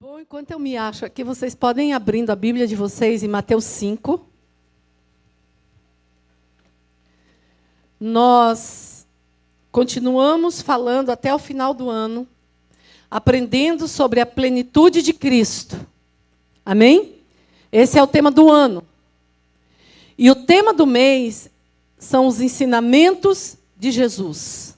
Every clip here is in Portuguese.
Bom, enquanto eu me acho aqui, vocês podem ir abrindo a Bíblia de vocês em Mateus 5. Nós continuamos falando até o final do ano, aprendendo sobre a plenitude de Cristo. Amém? Esse é o tema do ano. E o tema do mês são os ensinamentos de Jesus.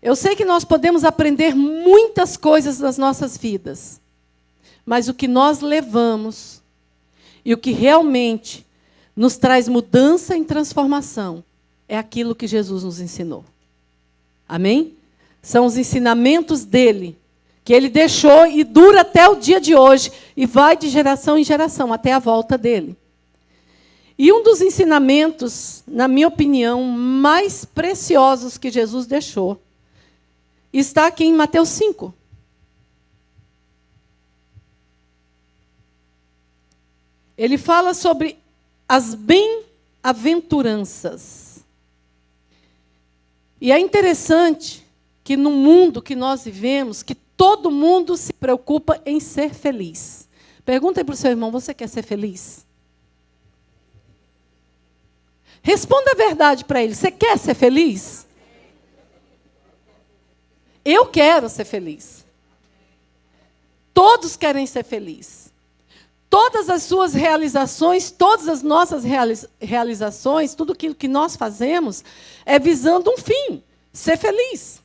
Eu sei que nós podemos aprender muitas coisas nas nossas vidas, mas o que nós levamos e o que realmente nos traz mudança e transformação é aquilo que Jesus nos ensinou. Amém? São os ensinamentos dele, que ele deixou e dura até o dia de hoje e vai de geração em geração até a volta dele. E um dos ensinamentos, na minha opinião, mais preciosos que Jesus deixou está aqui em Mateus 5. Ele fala sobre as bem-aventuranças. E é interessante que no mundo que nós vivemos, que todo mundo se preocupa em ser feliz. Pergunta para o seu irmão, você quer ser feliz? Responda a verdade para ele, você quer ser feliz? Eu quero ser feliz. Todos querem ser felizes. Todas as suas realizações, todas as nossas realizações, tudo aquilo que nós fazemos é visando um fim, ser feliz.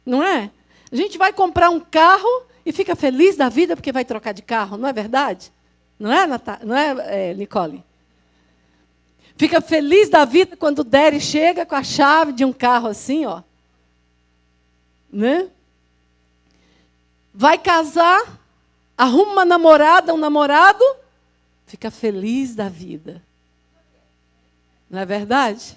Não é? A gente vai comprar um carro e fica feliz da vida porque vai trocar de carro, não é verdade? Não é, Nicole? Fica feliz da vida quando o Derry chega com a chave de um carro assim, ó. Né? Vai casar, arruma uma namorada, um namorado, fica feliz da vida. Não é verdade?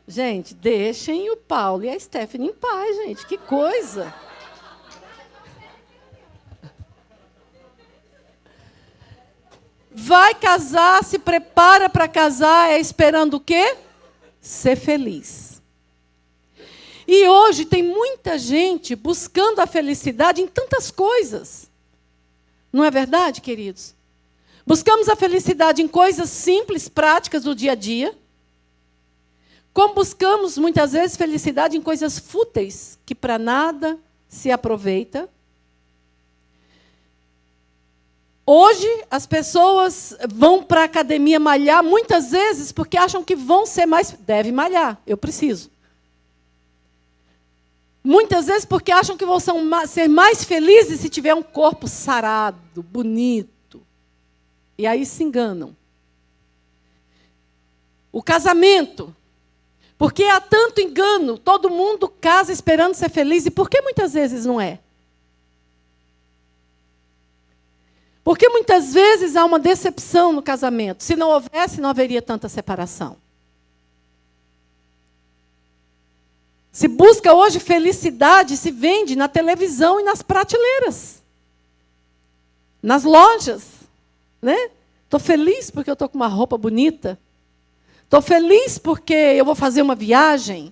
Gente, deixem o Paulo e a Stephanie em paz, gente. Que coisa! Vai casar, se prepara para casar, esperando o quê? Ser feliz. E hoje tem muita gente buscando a felicidade em tantas coisas. Não é verdade, queridos? Buscamos a felicidade em coisas simples, práticas do dia a dia. Como buscamos, muitas vezes, felicidade em coisas fúteis, que para nada se aproveita. Hoje, as pessoas vão para a academia malhar, muitas vezes, porque acham que vão ser mais... Deve malhar, eu preciso. Muitas vezes porque acham que vão ser mais felizes se tiver um corpo sarado, bonito. E aí se enganam. O casamento. Porque há tanto engano, todo mundo casa esperando ser feliz. E por que muitas vezes não é? Porque muitas vezes há uma decepção no casamento. Se não houvesse, não haveria tanta separação. Se busca hoje felicidade, se vende na televisão e nas prateleiras. Nas lojas. Né? Estou feliz porque eu estou com uma roupa bonita. Estou feliz porque eu vou fazer uma viagem.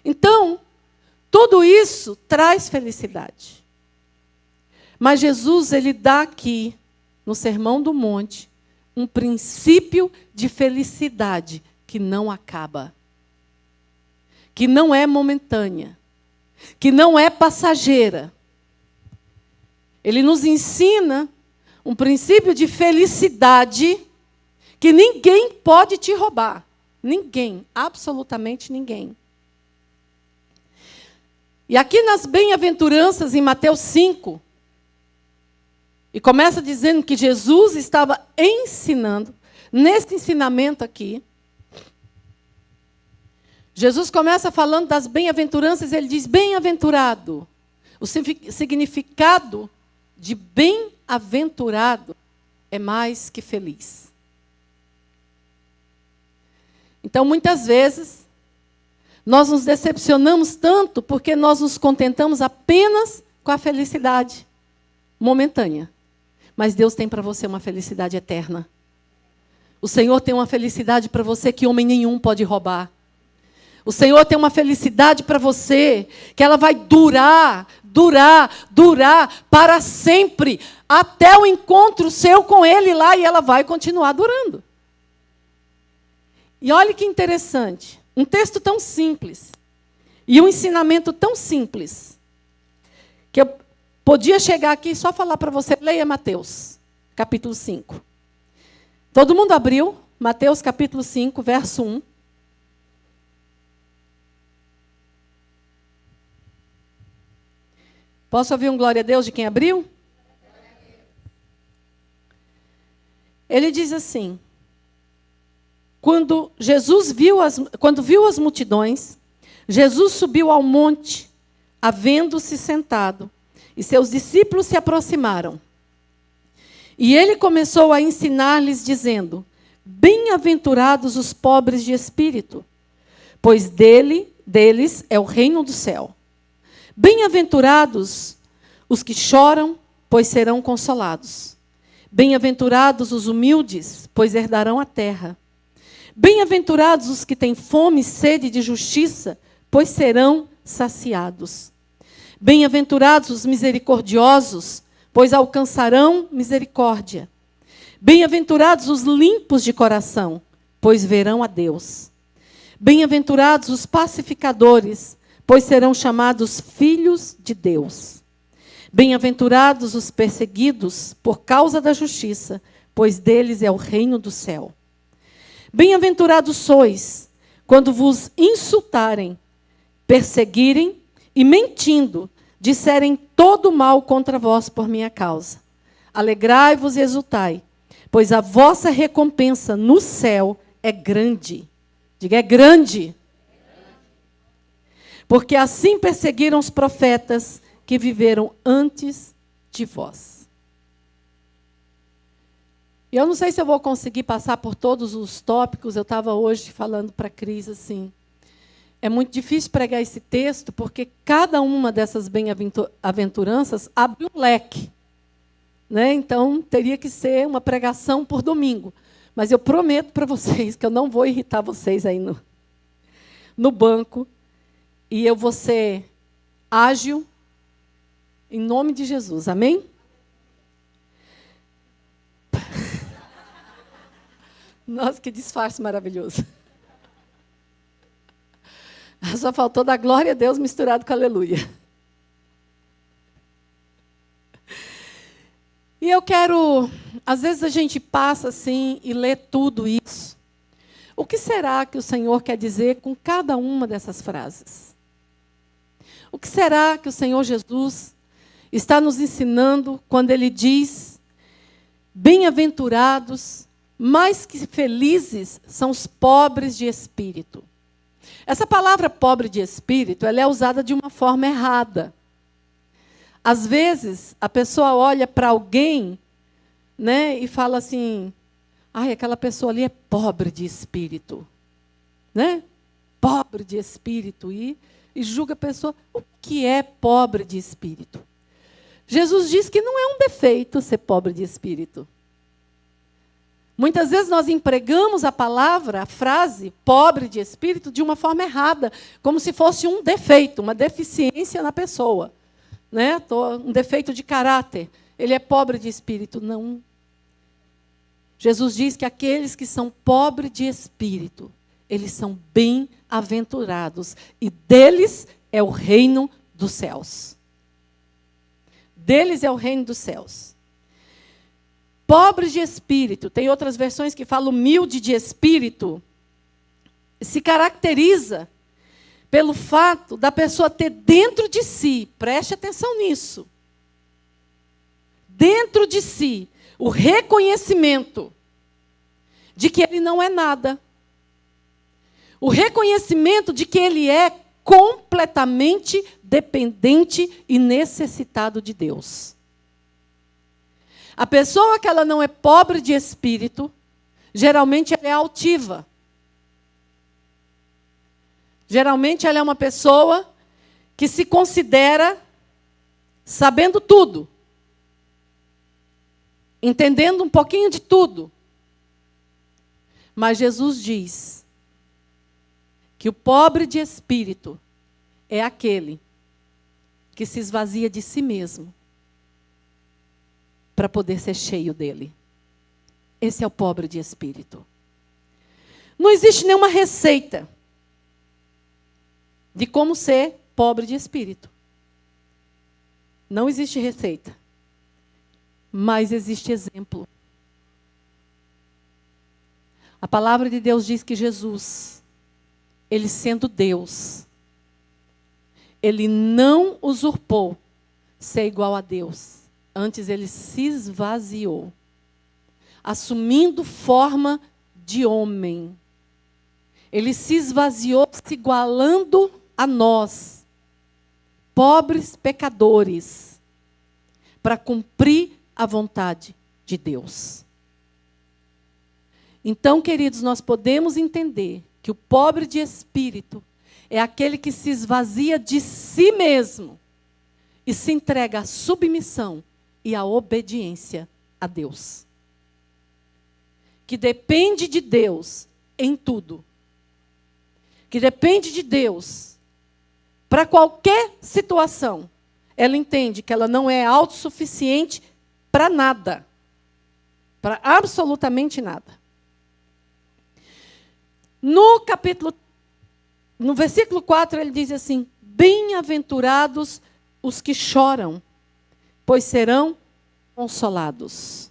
Então, tudo isso traz felicidade. Mas Jesus, ele dá aqui, no Sermão do Monte, um princípio de felicidade que não acaba. Que não é momentânea. Que não é passageira. Ele nos ensina um princípio de felicidade que ninguém pode te roubar. Ninguém, absolutamente ninguém. E aqui nas bem-aventuranças, em Mateus 5, e começa dizendo que Jesus estava ensinando, nesse ensinamento aqui, Jesus começa falando das bem-aventuranças, ele diz, bem-aventurado. O significado de bem-aventurado é mais que feliz. Então, muitas vezes, nós nos decepcionamos tanto porque nós nos contentamos apenas com a felicidade momentânea. Mas Deus tem para você uma felicidade eterna. O Senhor tem uma felicidade para você que homem nenhum pode roubar. O Senhor tem uma felicidade para você que ela vai durar para sempre, até o encontro seu com Ele lá, e ela vai continuar durando. E olha que interessante, um texto tão simples, e um ensinamento tão simples, que eu podia chegar aqui e só falar para você, leia Mateus, capítulo 5. Todo mundo abriu? Mateus, capítulo 5, verso 1. Posso ouvir um glória a Deus de quem abriu? Ele diz assim: quando viu as multidões, Jesus subiu ao monte, havendo-se sentado, e seus discípulos se aproximaram. E ele começou a ensinar-lhes, dizendo: bem-aventurados os pobres de espírito, pois deles é o reino do céu. Bem-aventurados os que choram, pois serão consolados. Bem-aventurados os humildes, pois herdarão a terra. Bem-aventurados os que têm fome e sede de justiça, pois serão saciados. Bem-aventurados os misericordiosos, pois alcançarão misericórdia. Bem-aventurados os limpos de coração, pois verão a Deus. Bem-aventurados os pacificadores, pois serão chamados filhos de Deus. Bem-aventurados os perseguidos por causa da justiça, pois deles é o reino do céu. Bem-aventurados sois, quando vos insultarem, perseguirem e, mentindo, disserem todo mal contra vós por minha causa. Alegrai-vos e exultai, pois a vossa recompensa no céu é grande. Diga, é grande. Porque assim perseguiram os profetas que viveram antes de vós. E eu não sei se eu vou conseguir passar por todos os tópicos. Eu estava hoje falando para a Cris assim. É muito difícil pregar esse texto, porque cada uma dessas bem-aventuranças abre um leque. Né? Então, teria que ser uma pregação por domingo. Mas eu prometo para vocês que eu não vou irritar vocês aí no banco. E eu vou ser ágil, em nome de Jesus. Amém? Nossa, que disfarce maravilhoso. Só faltou dar glória a Deus misturado com aleluia. E eu quero... Às vezes a gente passa assim e lê tudo isso. O que será que o Senhor quer dizer com cada uma dessas frases? O que será que o Senhor Jesus está nos ensinando quando Ele diz: bem-aventurados, mais que felizes, são os pobres de espírito? Essa palavra pobre de espírito, ela é usada de uma forma errada. Às vezes, a pessoa olha para alguém, né, e fala assim: ai, aquela pessoa ali é pobre de espírito. Né? Pobre de espírito. E julga a pessoa. O que é pobre de espírito? Jesus diz que não é um defeito ser pobre de espírito. Muitas vezes nós empregamos a palavra, a frase, pobre de espírito, de uma forma errada, como se fosse um defeito, uma deficiência na pessoa. Né? Um defeito de caráter. Ele é pobre de espírito. Não. Jesus diz que aqueles que são pobres de espírito, eles são bem-aventurados, e deles é o reino dos céus. Deles é o reino dos céus. Pobres de espírito, tem outras versões que falam humilde de espírito, se caracteriza pelo fato da pessoa ter dentro de si, preste atenção nisso, dentro de si, o reconhecimento de que ele não é nada. O reconhecimento de que ele é completamente dependente e necessitado de Deus. A pessoa que ela não é pobre de espírito, geralmente ela é altiva. Geralmente ela é uma pessoa que se considera sabendo tudo, entendendo um pouquinho de tudo. Mas Jesus diz que o pobre de espírito é aquele que se esvazia de si mesmo para poder ser cheio dele. Esse é o pobre de espírito. Não existe nenhuma receita de como ser pobre de espírito. Não existe receita. Mas existe exemplo. A palavra de Deus diz que Jesus, ele sendo Deus, ele não usurpou ser igual a Deus. Antes ele se esvaziou, assumindo forma de homem. Ele se esvaziou, se igualando a nós, pobres pecadores, para cumprir a vontade de Deus. Então, queridos, nós podemos entender que o pobre de espírito é aquele que se esvazia de si mesmo e se entrega à submissão e à obediência a Deus. Que depende de Deus em tudo. Que depende de Deus para qualquer situação. Ela entende que ela não é autossuficiente para nada. Para absolutamente nada. No versículo 4, ele diz assim: bem-aventurados os que choram, pois serão consolados.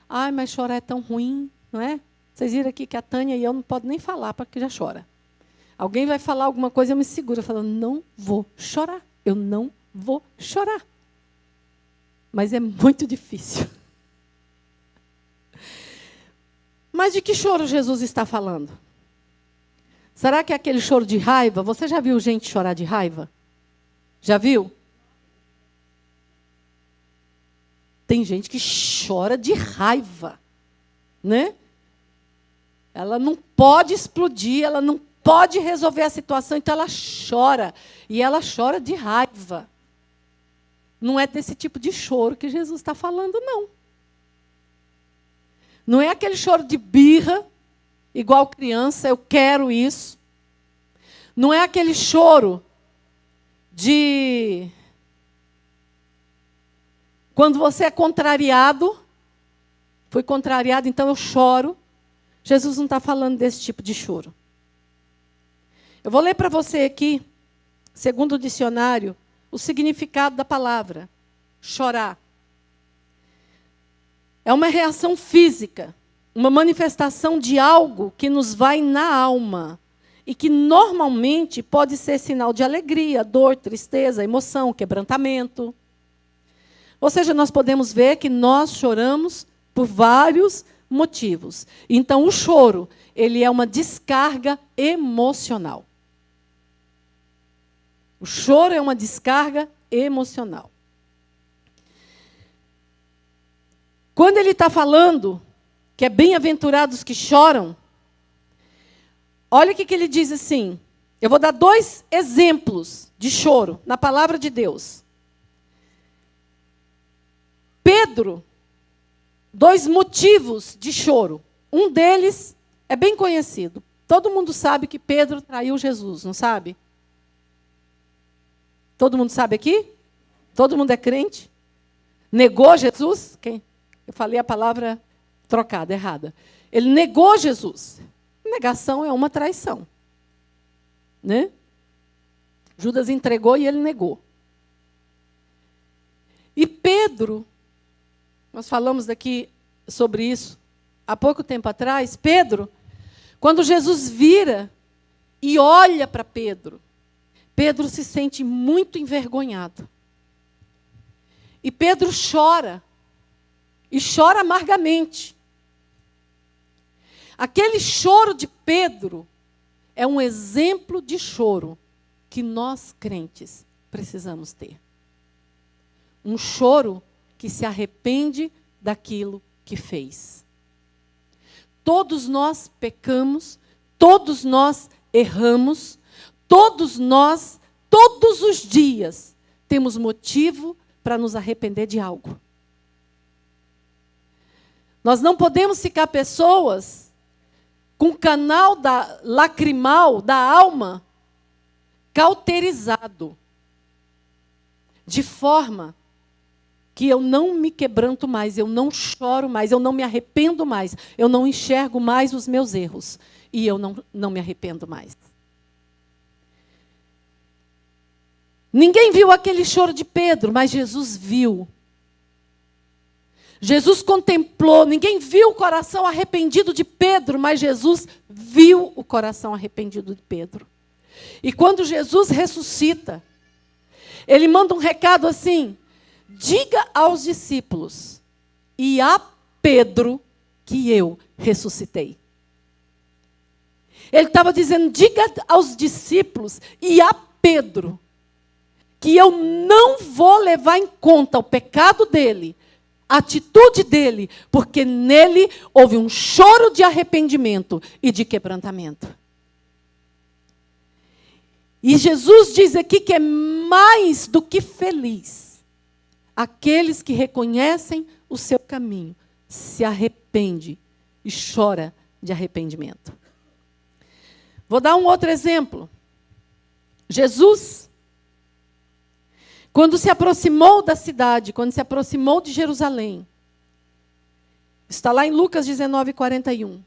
Ai, mas chorar é tão ruim, não é? Vocês viram aqui que a Tânia e eu não podem nem falar, porque já chora. Alguém vai falar alguma coisa, eu me seguro, eu falo, não vou chorar, eu não vou chorar. Mas é muito difícil. Mas de que choro Jesus está falando? Será que é aquele choro de raiva? Você já viu gente chorar de raiva? Já viu? Tem gente que chora de raiva, né? Ela não pode explodir, ela não pode resolver a situação, então ela chora. E ela chora de raiva. Não é desse tipo de choro que Jesus está falando, não. Não é aquele choro de birra, igual criança, eu quero isso. Não é aquele choro de... Quando você é contrariado, fui contrariado, então eu choro. Jesus não está falando desse tipo de choro. Eu vou ler para você aqui, segundo o dicionário, o significado da palavra chorar. É uma reação física, uma manifestação de algo que nos vai na alma e que normalmente pode ser sinal de alegria, dor, tristeza, emoção, quebrantamento. Ou seja, nós podemos ver que nós choramos por vários motivos. Então, o choro, ele é uma descarga emocional. O choro é uma descarga emocional. Quando ele está falando que é bem-aventurados que choram, olha o que ele diz assim. Eu vou dar 2 exemplos de choro na palavra de Deus. Pedro, 2 motivos de choro. Um deles é bem conhecido. Todo mundo sabe que Pedro traiu Jesus, não sabe? Todo mundo sabe aqui? Todo mundo é crente? Negou Jesus? Quem? Eu falei a palavra trocada, errada. Ele negou Jesus. Negação é uma traição. Né? Judas entregou e ele negou. E Pedro, nós falamos daqui sobre isso há pouco tempo atrás, Pedro, quando Jesus vira e olha para Pedro, Pedro se sente muito envergonhado. E Pedro chora. E chora amargamente. Aquele choro de Pedro é um exemplo de choro que nós, crentes, precisamos ter. Um choro que se arrepende daquilo que fez. Todos nós pecamos, todos nós erramos, todos nós, todos os dias, temos motivo para nos arrepender de algo. Nós não podemos ficar pessoas com o canal lacrimal da alma cauterizado, de forma que eu não me quebranto mais, eu não choro mais, eu não me arrependo mais, eu não enxergo mais os meus erros, e eu não me arrependo mais. Ninguém viu aquele choro de Pedro, mas Jesus viu. Jesus contemplou, ninguém viu o coração arrependido de Pedro, mas Jesus viu o coração arrependido de Pedro. E quando Jesus ressuscita, ele manda um recado assim: diga aos discípulos e a Pedro que eu ressuscitei. Ele estava dizendo, diga aos discípulos e a Pedro que eu não vou levar em conta o pecado dele, a atitude dele, porque nele houve um choro de arrependimento e de quebrantamento. E Jesus diz aqui que é mais do que feliz aqueles que reconhecem o seu caminho, se arrepende e chora de arrependimento. Vou dar um outro exemplo. Jesus, quando se aproximou da cidade, quando se aproximou de Jerusalém, está lá em Lucas 19:41.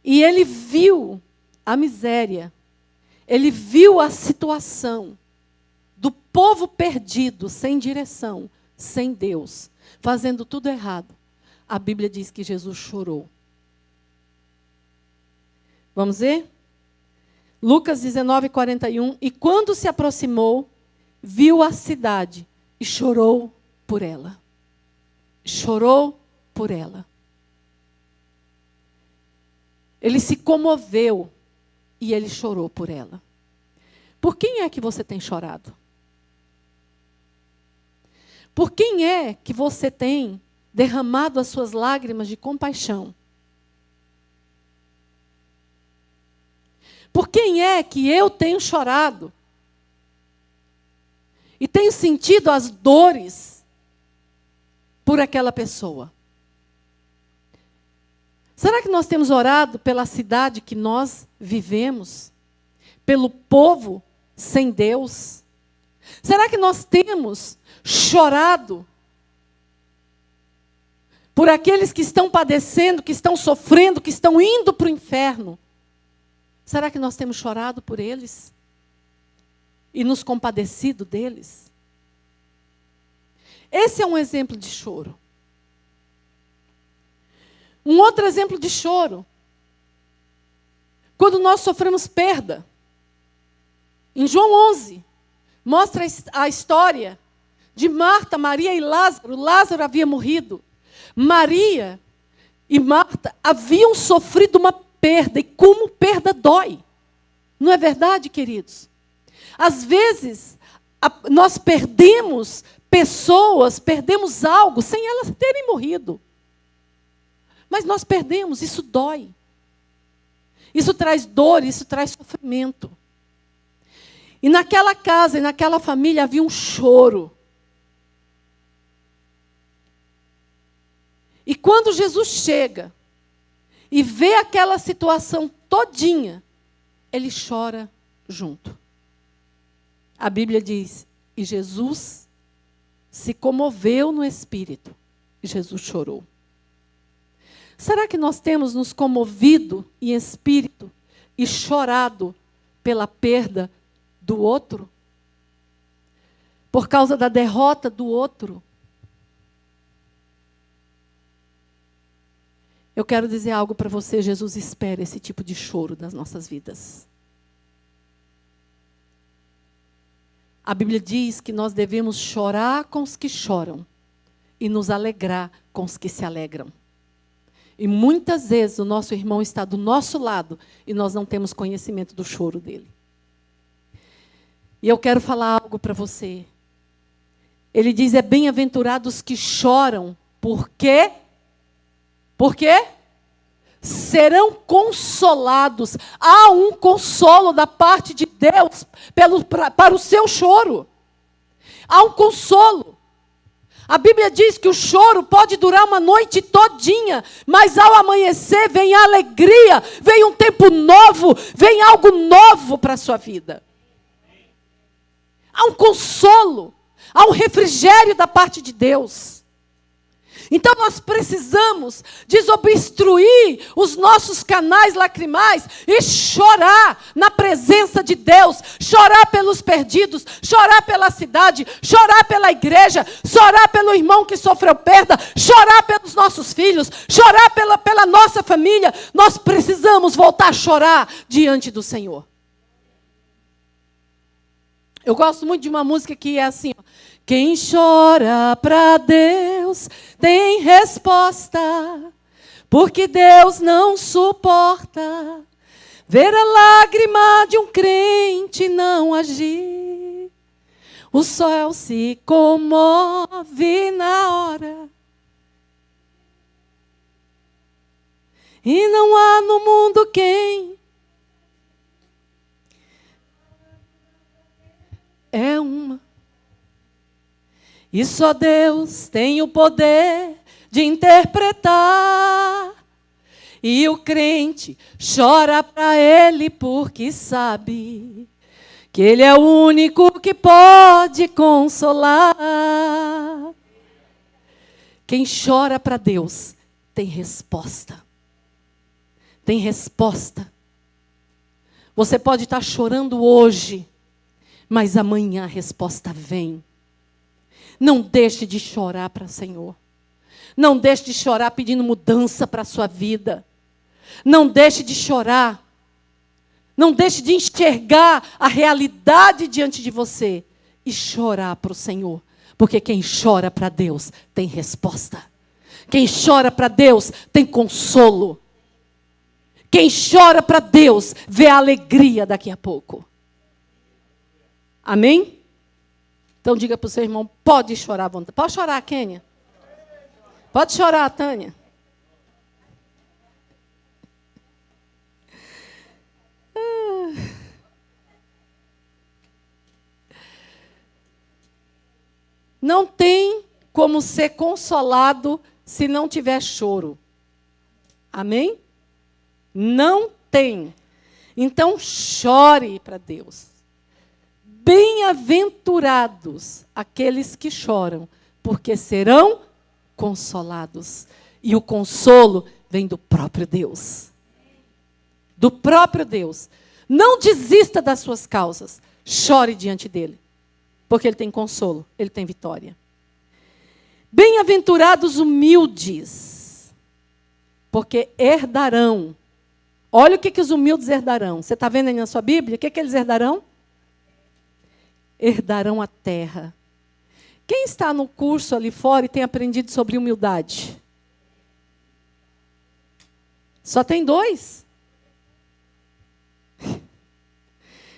E ele viu a miséria, ele viu a situação do povo perdido, sem direção, sem Deus, fazendo tudo errado. A Bíblia diz que Jesus chorou. Vamos ver? Lucas 19:41. E quando se aproximou, viu a cidade e chorou por ela. Chorou por ela. Ele se comoveu e ele chorou por ela. Por quem é que você tem chorado? Por quem é que você tem derramado as suas lágrimas de compaixão? Por quem é que eu tenho chorado? E tenho sentido as dores por aquela pessoa? Será que nós temos orado pela cidade que nós vivemos? Pelo povo sem Deus? Será que nós temos chorado por aqueles que estão padecendo, que estão sofrendo, que estão indo para o inferno? Será que nós temos chorado por eles? E nos compadecido deles? Esse é um exemplo de choro. Um outro exemplo de choro, quando nós sofremos perda. Em João 11, mostra a história de Marta, Maria e Lázaro. Lázaro havia morrido. Maria e Marta haviam sofrido uma perda. E como perda dói. Não é verdade, queridos? Às vezes, nós perdemos pessoas, perdemos algo, sem elas terem morrido. Mas nós perdemos, isso dói. Isso traz dor, isso traz sofrimento. E naquela casa, e naquela família, havia um choro. E quando Jesus chega e vê aquela situação todinha, ele chora junto. A Bíblia diz, e Jesus se comoveu no espírito, e Jesus chorou. Será que nós temos nos comovido em espírito e chorado pela perda do outro? Por causa da derrota do outro? Eu quero dizer algo para você, Jesus espera esse tipo de choro das nossas vidas. A Bíblia diz que nós devemos chorar com os que choram e nos alegrar com os que se alegram. E muitas vezes o nosso irmão está do nosso lado e nós não temos conhecimento do choro dele. E eu quero falar algo para você. Ele diz, é bem-aventurados que choram, por quê? Por quê? Serão consolados. Há um consolo da parte de Deus para o seu choro. Há um consolo. A Bíblia diz que o choro pode durar uma noite todinha, mas ao amanhecer vem a alegria, vem um tempo novo, vem algo novo para a sua vida. Há um consolo, há um refrigério da parte de Deus. Então nós precisamos desobstruir os nossos canais lacrimais e chorar na presença de Deus, chorar pelos perdidos, chorar pela cidade, chorar pela igreja, chorar pelo irmão que sofreu perda, chorar pelos nossos filhos, chorar pela nossa família. Nós precisamos voltar a chorar diante do Senhor. Eu gosto muito de uma música que é assim, ó. Quem chora para Deus tem resposta, porque Deus não suporta ver a lágrima de um crente não agir. O céu se comove na hora, e não há no mundo quem é uma. E só Deus tem o poder de interpretar. E o crente chora para Ele porque sabe que Ele é o único que pode consolar. Quem chora para Deus tem resposta. Tem resposta. Você pode estar chorando hoje, mas amanhã a resposta vem. Não deixe de chorar para o Senhor. Não deixe de chorar pedindo mudança para a sua vida. Não deixe de chorar. Não deixe de enxergar a realidade diante de você e chorar para o Senhor. Porque quem chora para Deus tem resposta. Quem chora para Deus tem consolo. Quem chora para Deus vê a alegria daqui a pouco. Amém? Então diga para o seu irmão, pode chorar à vontade. Pode chorar, Kênia? Pode chorar, Tânia? Não tem como ser consolado se não tiver choro. Amém? Não tem. Então chore para Deus. Bem-aventurados aqueles que choram, porque serão consolados. E o consolo vem do próprio Deus. Do próprio Deus. Não desista das suas causas. Chore diante dele. Porque ele tem consolo, ele tem vitória. Bem-aventurados humildes, porque herdarão. Olha o que os humildes herdarão. Você está vendo aí na sua Bíblia? O que eles herdarão? Herdarão a terra. Quem está no curso ali fora e tem aprendido sobre humildade? Só tem 2.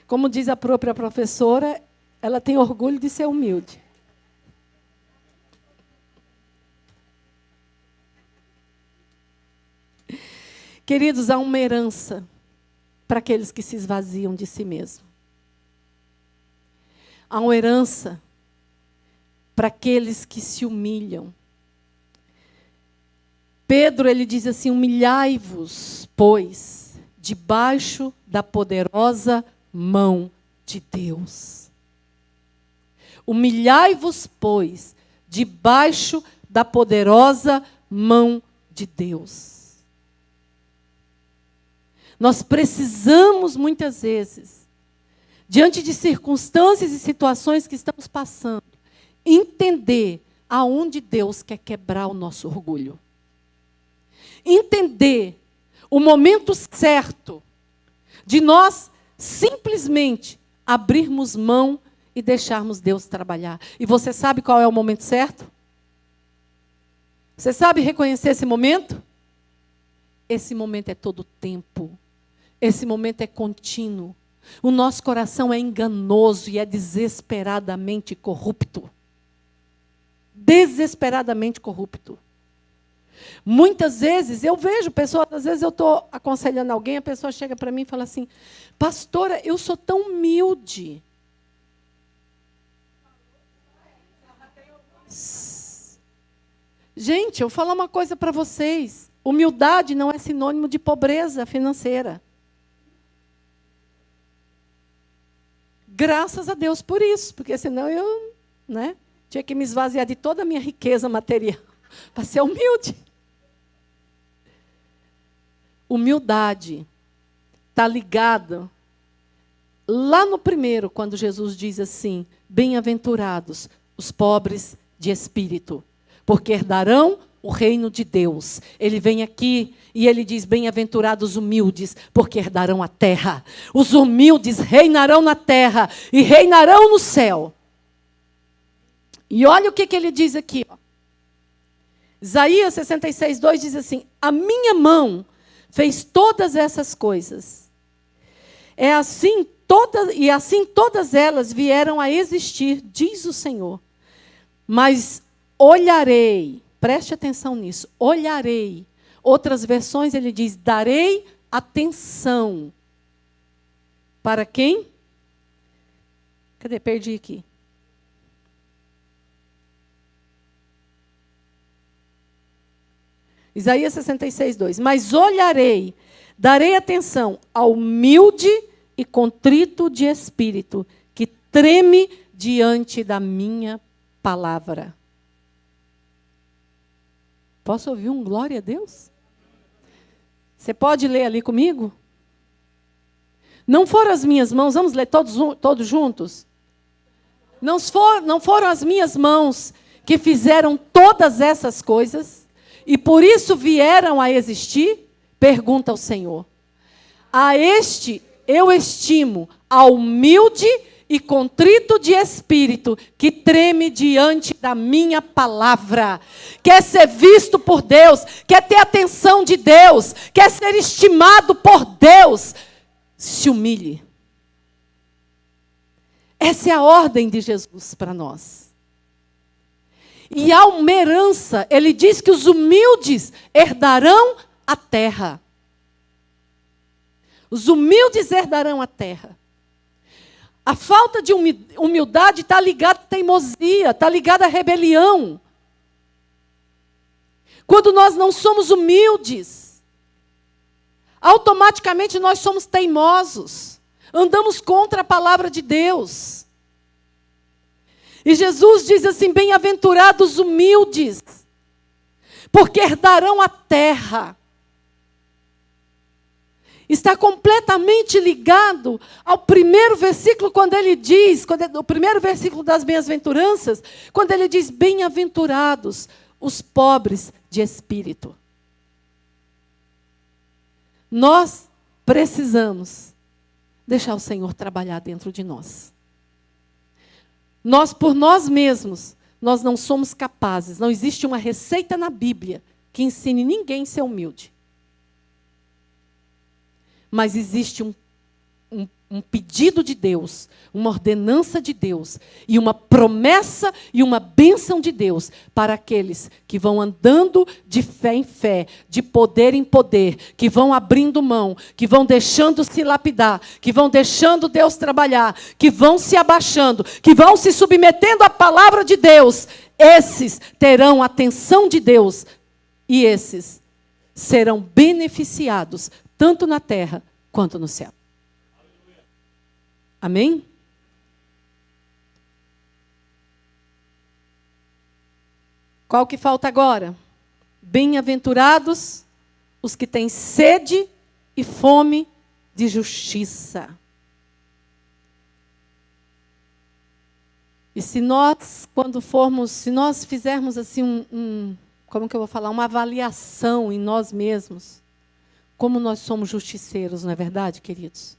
Como diz a própria professora, ela tem orgulho de ser humilde. Queridos, há uma herança para aqueles que se esvaziam de si mesmos. Há uma herança para aqueles que se humilham. Pedro, ele diz assim, humilhai-vos, pois, debaixo da poderosa mão de Deus. Humilhai-vos, pois, debaixo da poderosa mão de Deus. Nós precisamos, muitas vezes, diante de circunstâncias e situações que estamos passando, entender aonde Deus quer quebrar o nosso orgulho. Entender o momento certo de nós simplesmente abrirmos mão e deixarmos Deus trabalhar. E você sabe qual é o momento certo? Você sabe reconhecer esse momento? Esse momento é todo o tempo. Esse momento é contínuo. O nosso coração é enganoso e é desesperadamente corrupto. Desesperadamente corrupto. Muitas vezes, eu vejo pessoas, às vezes eu estou aconselhando alguém, a pessoa chega para mim e fala assim, pastora, eu sou tão humilde. Gente, eu vou falar uma coisa para vocês. Humildade não é sinônimo de pobreza financeira. Graças a Deus por isso, porque senão eu, né, tinha que me esvaziar de toda a minha riqueza material para ser humilde. Humildade está ligada lá no primeiro, quando Jesus diz assim: bem-aventurados os pobres de espírito, porque herdarão o reino de Deus. Ele vem aqui e ele diz: bem-aventurados os humildes, porque herdarão a terra. Os humildes reinarão na terra e reinarão no céu. E olha o que ele diz aqui. Ó. Isaías 66:2 diz assim: a minha mão fez todas essas coisas. Assim todas elas vieram a existir, diz o Senhor. Mas olharei, preste atenção nisso, olharei. Outras versões ele diz: darei atenção. Para quem? Cadê? Perdi aqui. Isaías 66:2. Mas olharei, darei atenção ao humilde e contrito de espírito, que treme diante da minha palavra. Posso ouvir um glória a Deus? Você pode ler ali comigo? Não foram as minhas mãos, vamos ler todos juntos? Não foram as minhas mãos que fizeram todas essas coisas? E por isso vieram a existir? Pergunta ao Senhor. A este eu estimo, ao humilde e contrito de espírito, que treme diante da minha palavra. Quer ser visto por Deus, quer ter atenção de Deus, quer ser estimado por Deus. Se humilhe. Essa é a ordem de Jesus para nós. E há uma herança, ele diz que os humildes herdarão a terra. Os humildes herdarão a terra. A falta de humildade está ligada à teimosia, está ligada à rebelião. Quando nós não somos humildes, automaticamente nós somos teimosos. Andamos contra a palavra de Deus. E Jesus diz assim: bem-aventurados os humildes, porque herdarão a terra. Está completamente ligado ao primeiro versículo, quando ele diz, o primeiro versículo das bem-aventuranças, quando ele diz: bem-aventurados os pobres de espírito. Nós precisamos deixar o Senhor trabalhar dentro de nós. Nós, por nós mesmos, nós não somos capazes. Não existe uma receita na Bíblia que ensine ninguém a ser humilde. Mas existe um pedido de Deus, uma ordenança de Deus, e uma promessa e uma bênção de Deus para aqueles que vão andando de fé em fé, de poder em poder, que vão abrindo mão, que vão deixando se lapidar, que vão deixando Deus trabalhar, que vão se abaixando, que vão se submetendo à palavra de Deus. Esses terão a atenção de Deus e esses serão beneficiados tanto na terra quanto no céu. Amém? Qual que falta agora? Bem-aventurados os que têm sede e fome de justiça. E se nós, se nós fizermos assim como que eu vou falar? Uma avaliação em nós mesmos, como nós somos justiceiros, não é verdade, queridos?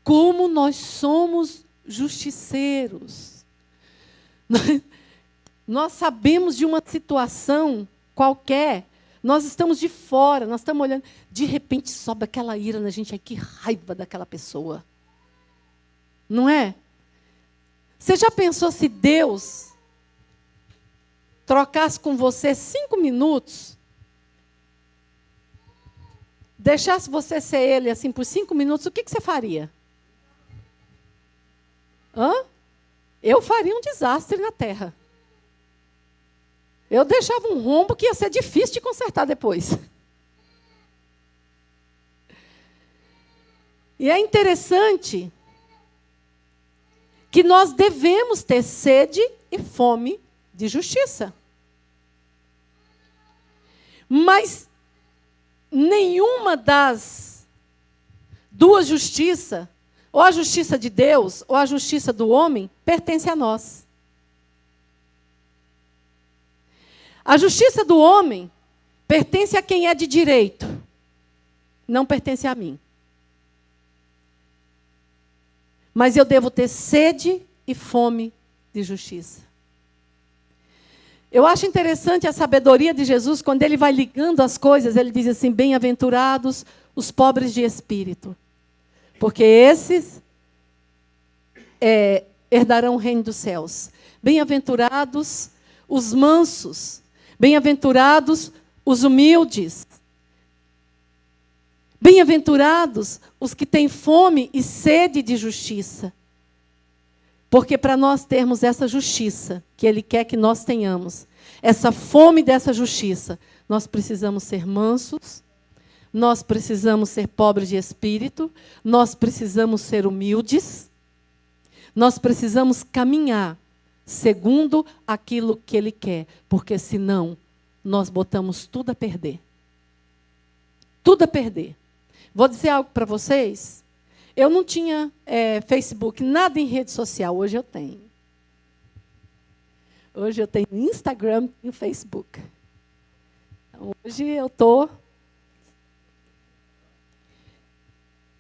Como nós somos justiceiros. Nós sabemos de uma situação qualquer, nós estamos de fora, nós estamos olhando, de repente sobe aquela ira na gente, ai, que raiva daquela pessoa. Não é? Você já pensou se Deus trocasse com você 5 minutos, deixasse você ser ele assim por 5 minutos, o que você faria? Hã? eu faria um desastre na terra. Eu deixava um rombo que ia ser difícil de consertar depois. E é interessante que nós devemos ter sede e fome de justiça. Mas nenhuma das duas justiças, ou a justiça de Deus, ou a justiça do homem, pertence a nós. A justiça do homem pertence a quem é de direito, não pertence a mim. Mas eu devo ter sede e fome de justiça. Eu acho interessante a sabedoria de Jesus, quando ele vai ligando as coisas, ele diz assim, bem-aventurados os pobres de espírito, porque esses herdarão o reino dos céus. Bem-aventurados os mansos, bem-aventurados os humildes, bem-aventurados os que têm fome e sede de justiça. Porque para nós termos essa justiça que Ele quer que nós tenhamos, essa fome dessa justiça, nós precisamos ser mansos, nós precisamos ser pobres de espírito, nós precisamos ser humildes, nós precisamos caminhar segundo aquilo que Ele quer, porque senão nós botamos tudo a perder. Tudo a perder. Vou dizer algo para vocês. Eu não tinha Facebook, nada em rede social. Hoje eu tenho. Hoje eu tenho Instagram e Facebook. Então, hoje eu estou...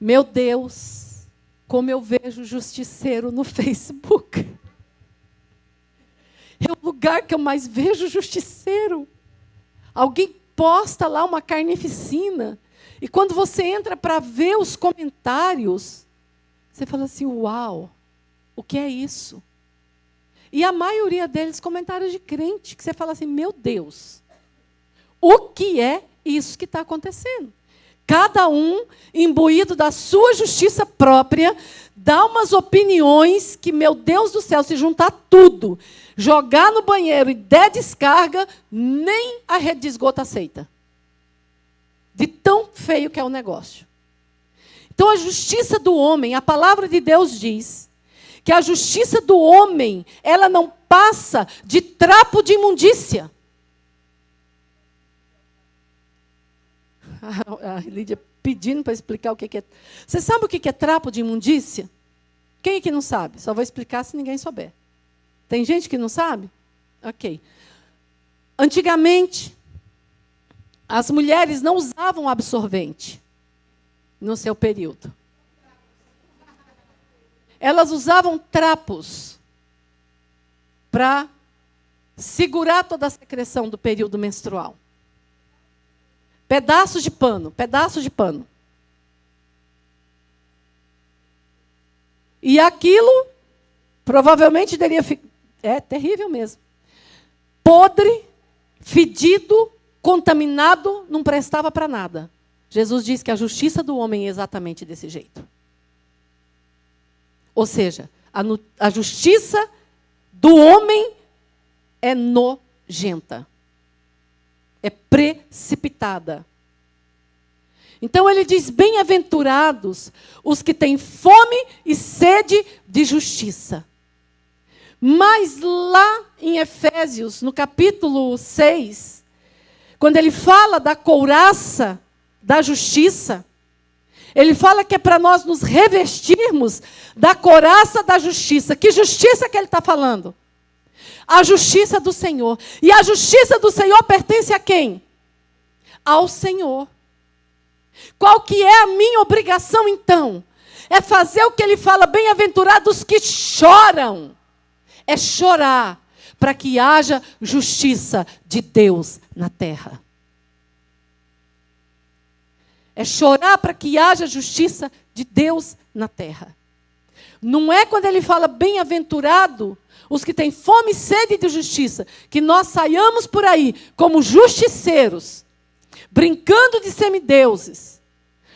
Meu Deus, como eu vejo justiceiro no Facebook. É o lugar que eu mais vejo justiceiro. Alguém posta lá uma carnificina. E quando você entra para ver os comentários, você fala assim, uau, o que é isso? E a maioria deles, comentários de crente, que você fala assim, meu Deus, o que é isso que está acontecendo? Cada um, imbuído da sua justiça própria, dá umas opiniões que, meu Deus do céu, se juntar tudo, jogar no banheiro e der descarga, nem a rede de esgoto aceita. De tão feio que é o negócio. Então, a justiça do homem, a palavra de Deus diz que a justiça do homem, ela não passa de trapo de imundícia. A Lídia pedindo para explicar o que é. Você sabe o que é trapo de imundícia? Quem é que não sabe? Só vou explicar se ninguém souber. Tem gente que não sabe? Ok. Antigamente, as mulheres não usavam absorvente no seu período. Elas usavam trapos para segurar toda a secreção do período menstrual. Pedaços de pano, pedaços de pano. E aquilo provavelmente teria ficado... É terrível mesmo. Podre, fedido, contaminado, não prestava para nada. Jesus diz que a justiça do homem é exatamente desse jeito. Ou seja, a justiça do homem é nojenta. É precipitada. Então ele diz, bem-aventurados os que têm fome e sede de justiça. Mas lá em Efésios, no capítulo 6, quando ele fala da couraça da justiça, ele fala que é para nós nos revestirmos da couraça da justiça. Que justiça que ele está falando? A justiça do Senhor. E a justiça do Senhor pertence a quem? Ao Senhor. Qual que é a minha obrigação, então? É fazer o que ele fala, bem-aventurados que choram. É chorar para que haja justiça de Deus na terra. É chorar para que haja justiça de Deus na terra. Não é quando ele fala bem-aventurado os que têm fome e sede de justiça, que nós saiamos por aí como justiceiros, brincando de semideuses,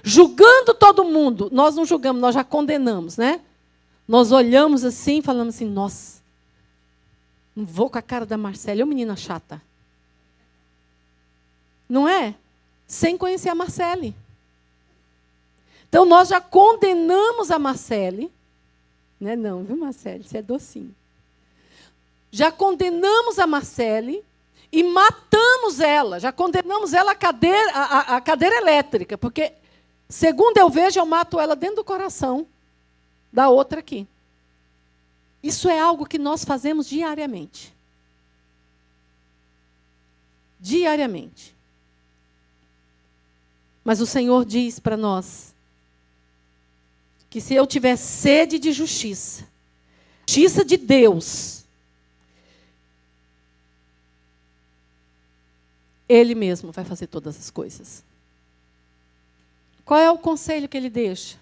julgando todo mundo. Nós não julgamos, nós já condenamos, né? Nós olhamos assim e falamos assim, nossa, Não vou com a cara da Marcele. Ô, menina chata. Não é? Sem conhecer a Marcele. Então, nós já condenamos a Marcele. Não é não, viu, Marcele? Você é docinho. Já condenamos a Marcele e matamos ela. Já condenamos ela à cadeira elétrica. Porque, segundo eu vejo, eu mato ela dentro do coração da outra aqui. Isso é algo que nós fazemos diariamente. Diariamente. Mas o Senhor diz para nós que se eu tiver sede de justiça, justiça de Deus, Ele mesmo vai fazer todas as coisas. Qual é o conselho que Ele deixa?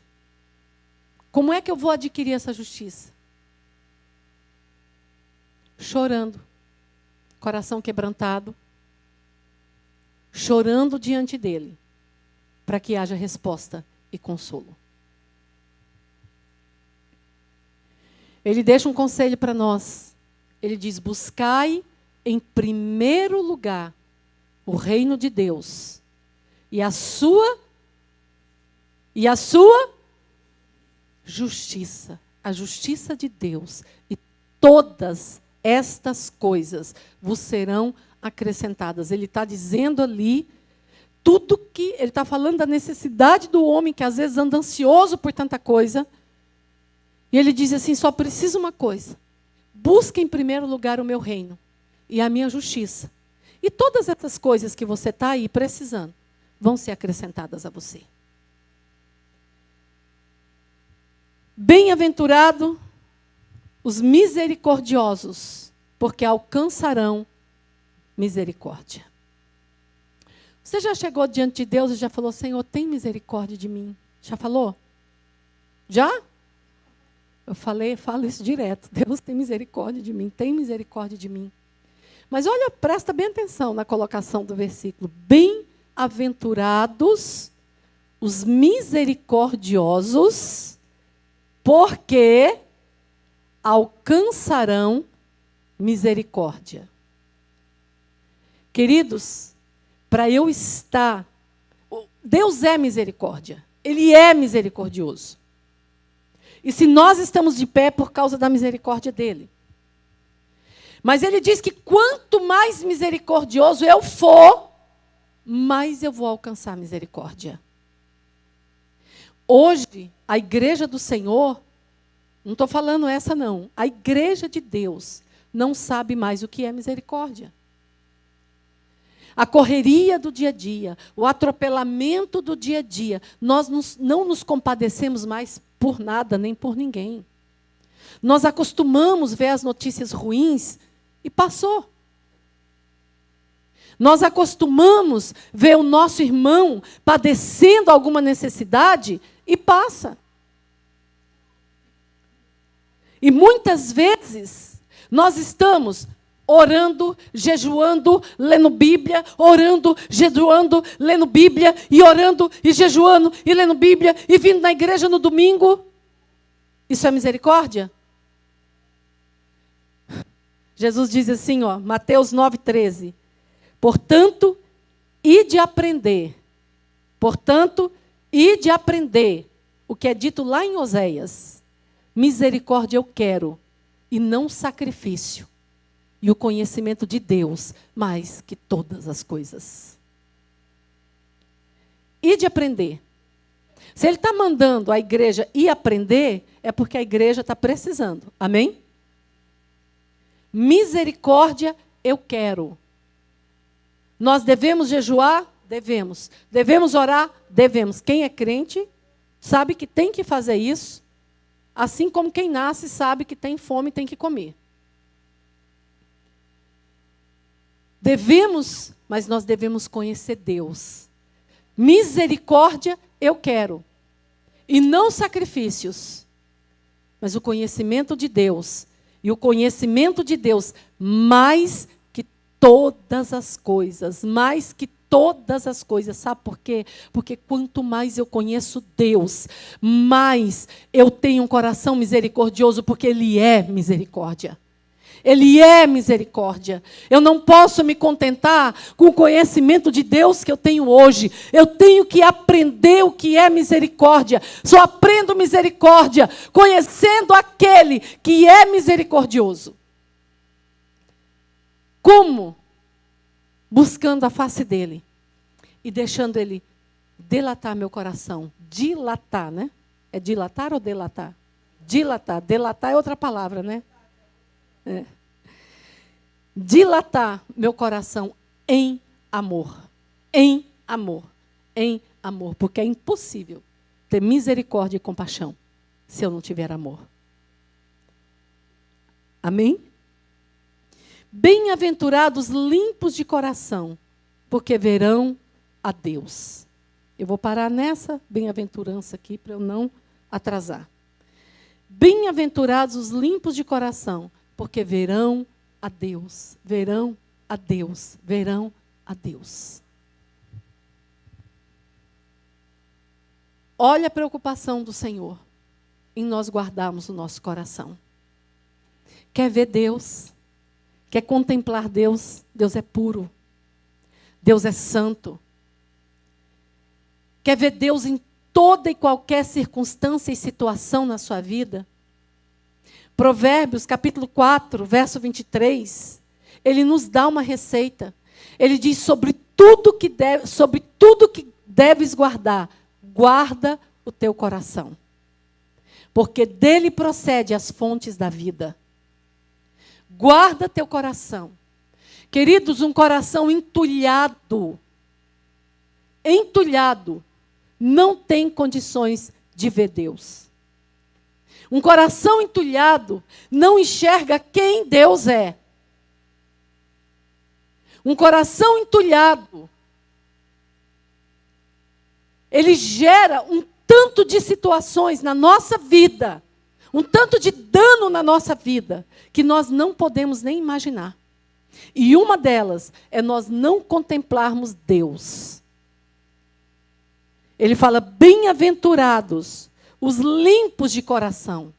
Como é que eu vou adquirir essa justiça? Chorando, coração quebrantado, chorando diante dEle, para que haja resposta e consolo. Ele deixa um conselho para nós. Ele diz: buscai em primeiro lugar o reino de Deus e a sua justiça, a justiça de Deus, e todas estas coisas vos serão acrescentadas. Ele está dizendo ali tudo que ele está falando da necessidade do homem que às vezes anda ansioso por tanta coisa. E ele diz assim: só preciso uma coisa. Busque em primeiro lugar o meu reino e a minha justiça. E todas essas coisas que você está aí precisando vão ser acrescentadas a você. Bem-aventurado os misericordiosos, porque alcançarão misericórdia. Você já chegou diante de Deus e já falou: Senhor, tem misericórdia de mim? Já falou? Já? Eu falo isso direto. Deus tem misericórdia de mim, tem misericórdia de mim. Mas olha, presta bem atenção na colocação do versículo. Bem-aventurados os misericordiosos, porque alcançarão misericórdia. Queridos, para eu estar... Deus é misericórdia. Ele é misericordioso. E se nós estamos de pé, é por causa da misericórdia dele. Mas ele diz que quanto mais misericordioso eu for, mais eu vou alcançar misericórdia. Hoje, a igreja do Senhor, não estou falando essa não, a igreja de Deus não sabe mais o que é misericórdia. A correria do dia a dia, o atropelamento do dia a dia, nós não nos compadecemos mais por nada, nem por ninguém. Nós acostumamos ver as notícias ruins e passou. Nós acostumamos ver o nosso irmão padecendo alguma necessidade e passa. E muitas vezes nós estamos orando, jejuando, lendo Bíblia, orando, jejuando, lendo Bíblia, e orando, e jejuando, e lendo Bíblia, e vindo na igreja no domingo. Isso é misericórdia? Jesus diz assim, ó, Mateus 9,13. Portanto, ide aprender. Portanto, ide aprender o que é dito lá em Oséias. Misericórdia eu quero, e não sacrifício. E o conhecimento de Deus, mais que todas as coisas. E de aprender. Se ele está mandando a igreja ir aprender, é porque a igreja está precisando. Amém? Misericórdia eu quero. Nós devemos jejuar? Devemos. Devemos orar? Devemos. Quem é crente sabe que tem que fazer isso, assim como quem nasce sabe que tem fome e tem que comer. Devemos, mas nós devemos conhecer Deus. Misericórdia eu quero. E não sacrifícios. Mas o conhecimento de Deus. E o conhecimento de Deus mais que todas as coisas. Mais que todas as coisas. Sabe por quê? Porque quanto mais eu conheço Deus, mais eu tenho um coração misericordioso, porque Ele é misericórdia. Ele é misericórdia. Eu não posso me contentar com o conhecimento de Deus que eu tenho hoje. Eu tenho que aprender o que é misericórdia. Só aprendo misericórdia conhecendo aquele que é misericordioso. Como? Buscando a face dele e deixando ele delatar meu coração. Dilatar, né? É dilatar ou delatar? Dilatar. Delatar é outra palavra, né? É. Dilatar meu coração em amor. Em amor. Em amor. Porque é impossível ter misericórdia e compaixão se eu não tiver amor. Amém? Bem-aventurados limpos de coração, porque verão a Deus. Eu vou parar nessa bem-aventurança aqui para eu não atrasar. Bem-aventurados os limpos de coração, porque verão a Deus. Verão a Deus. Verão a Deus. Olha a preocupação do Senhor em nós guardarmos o nosso coração. Quer ver Deus? Quer contemplar Deus? Deus é puro. Deus é santo. Quer ver Deus em toda e qualquer circunstância e situação na sua vida? Provérbios, capítulo 4, verso 23, ele nos dá uma receita. Ele diz sobre tudo que deves guardar, guarda o teu coração. Porque dele procede as fontes da vida. Guarda teu coração. Queridos, um coração entulhado, não tem condições de ver Deus. Um coração entulhado não enxerga quem Deus é. Um coração entulhado, ele gera um tanto de situações na nossa vida, um tanto de dano na nossa vida, que nós não podemos nem imaginar. E uma delas é nós não contemplarmos Deus. Ele fala, bem-aventurados os limpos de coração.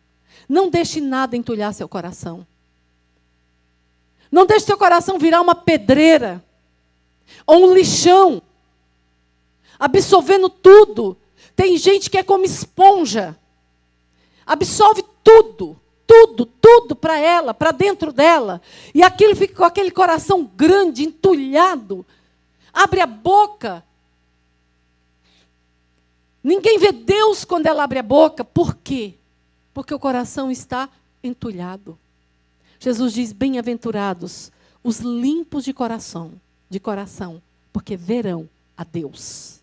Não deixe nada entulhar seu coração. Não deixe seu coração virar uma pedreira ou um lixão, absorvendo tudo. Tem gente que é como esponja. Absorve tudo para ela, para dentro dela. E aquilo fica com aquele coração grande, entulhado. Abre a boca. Ninguém vê Deus quando ela abre a boca. Por quê? Porque o coração está entulhado. Jesus diz, bem-aventurados os limpos de coração, porque verão a Deus.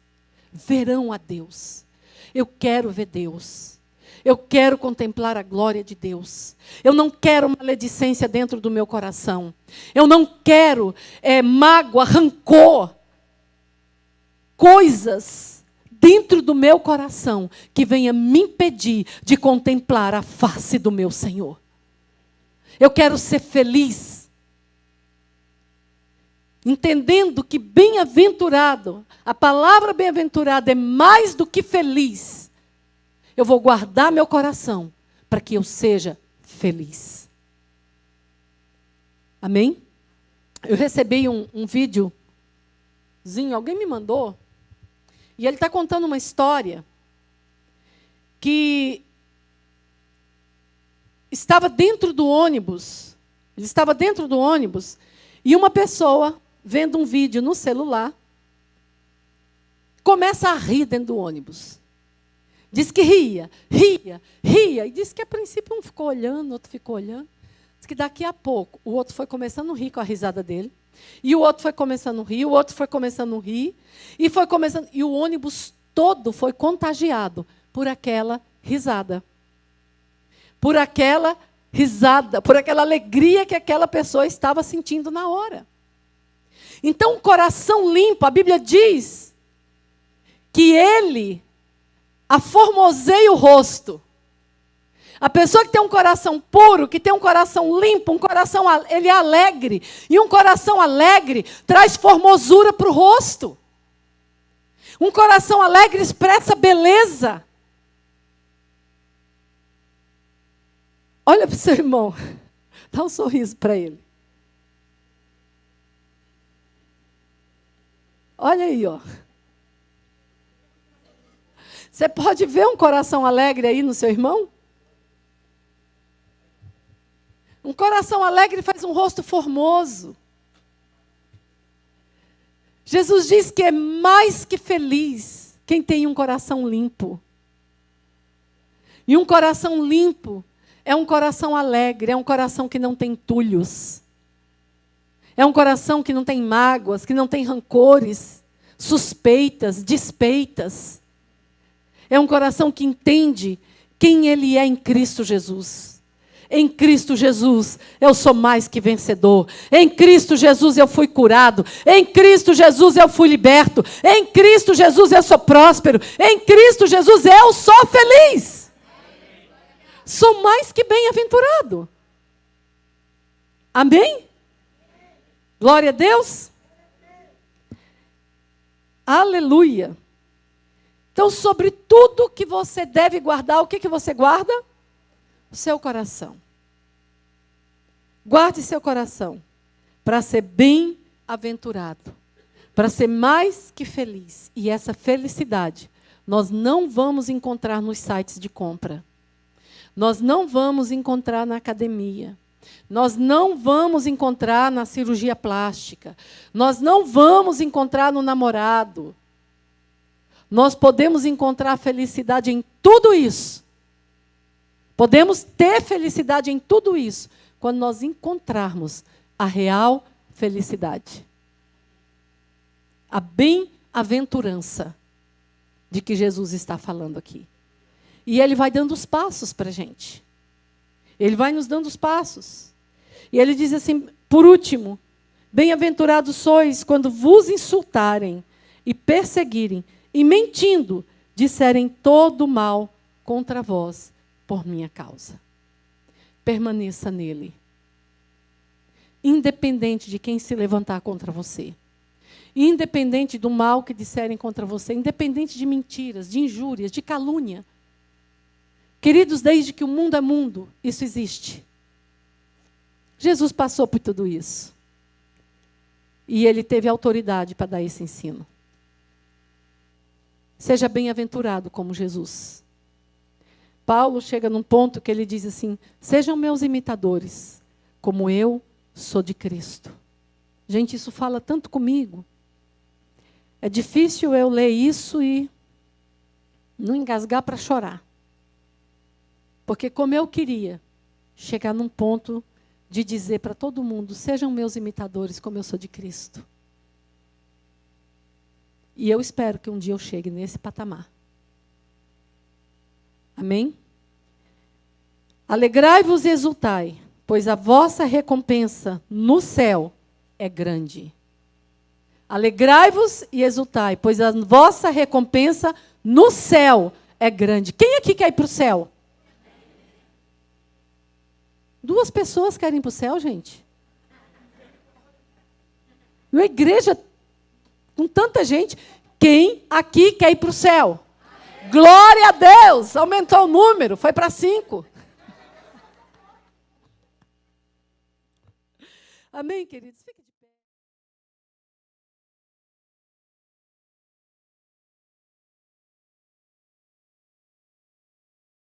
Verão a Deus. Eu quero ver Deus. Eu quero contemplar a glória de Deus. Eu não quero maledicência dentro do meu coração. Eu não quero mágoa, rancor, coisas dentro do meu coração que venha me impedir de contemplar a face do meu Senhor. Eu quero ser feliz. Entendendo que bem-aventurado, a palavra bem-aventurado é mais do que feliz. Eu vou guardar meu coração para que eu seja feliz. Amém? Eu recebi um videozinho, alguém me mandou, e ele está contando uma história que estava dentro do ônibus. Ele estava dentro do ônibus e uma pessoa, vendo um vídeo no celular, começa a rir dentro do ônibus. Diz que ria. E disse que a princípio um ficou olhando, outro ficou olhando. Diz que daqui a pouco o outro foi começando a rir com a risada dele. E o outro foi começando a rir, o outro foi começando a rir. E o ônibus todo foi contagiado por aquela risada. Por aquela alegria que aquela pessoa estava sentindo na hora. Então, um coração limpo, a Bíblia diz que ele aformoseia o rosto. A pessoa que tem um coração puro, que tem um coração limpo, ele é alegre. E um coração alegre traz formosura para o rosto. Um coração alegre expressa beleza. Olha para o seu irmão. Dá um sorriso para ele. Olha aí, ó. Você pode ver um coração alegre aí no seu irmão? Um coração alegre faz um rosto formoso. Jesus diz que é mais que feliz quem tem um coração limpo. E um coração limpo é um coração alegre, é um coração que não tem entulhos. É um coração que não tem mágoas, que não tem rancores, suspeitas, despeitas. É um coração que entende quem ele é em Cristo Jesus. Em Cristo Jesus, eu sou mais que vencedor. Em Cristo Jesus, eu fui curado. Em Cristo Jesus, eu fui liberto. Em Cristo Jesus, eu sou próspero. Em Cristo Jesus, eu sou feliz. Sou mais que bem-aventurado. Amém? Glória a Deus. Aleluia. Então, sobre tudo que você deve guardar, o que você guarda? O seu coração. Guarde seu coração para ser bem-aventurado, para ser mais que feliz. E essa felicidade nós não vamos encontrar nos sites de compra. Nós não vamos encontrar na academia. Nós não vamos encontrar na cirurgia plástica. Nós não vamos encontrar no namorado. Nós podemos encontrar felicidade em tudo isso. Podemos ter felicidade em tudo isso quando nós encontrarmos a real felicidade. A bem-aventurança de que Jesus está falando aqui. E Ele vai dando os passos para a gente. Ele vai nos dando os passos. E Ele diz assim, por último, bem-aventurados sois quando vos insultarem e perseguirem e mentindo disserem todo mal contra vós por minha causa. Permaneça nele. Independente de quem se levantar contra você. Independente do mal que disserem contra você. Independente de mentiras, de injúrias, de calúnia. Queridos, desde que o mundo é mundo, isso existe. Jesus passou por tudo isso. E Ele teve autoridade para dar esse ensino. Seja bem-aventurado como Jesus. Paulo chega num ponto que ele diz assim, sejam meus imitadores, como eu sou de Cristo. Gente, isso fala tanto comigo. É difícil eu ler isso e não engasgar para chorar. Porque como eu queria chegar num ponto de dizer para todo mundo, sejam meus imitadores como eu sou de Cristo. E eu espero que um dia eu chegue nesse patamar. Amém? Alegrai-vos e exultai, pois a vossa recompensa no céu é grande. Alegrai-vos e exultai, pois a vossa recompensa no céu é grande. Quem aqui quer ir para o céu? 2 pessoas querem ir para o céu, gente. Uma igreja com tanta gente. Quem aqui quer ir para o céu? Glória a Deus! Aumentou o número, foi para 5. Amém, queridos? Fique de pé.